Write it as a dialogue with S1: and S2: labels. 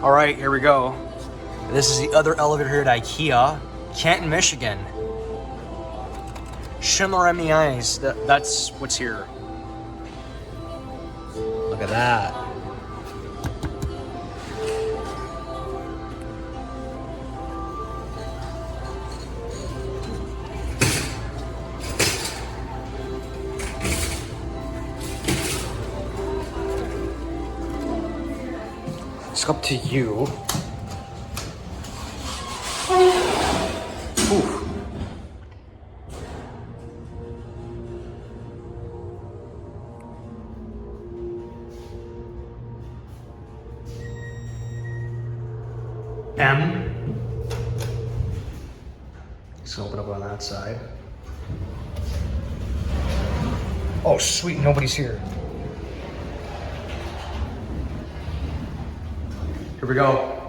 S1: All right, here we go. This is the other elevator here at IKEA, Canton, Michigan. Schindler MEIs, that's what's here. Look at that. It's up to you. Ooh. M. Just open up on that side. Oh, sweet, nobody's here. Here we go.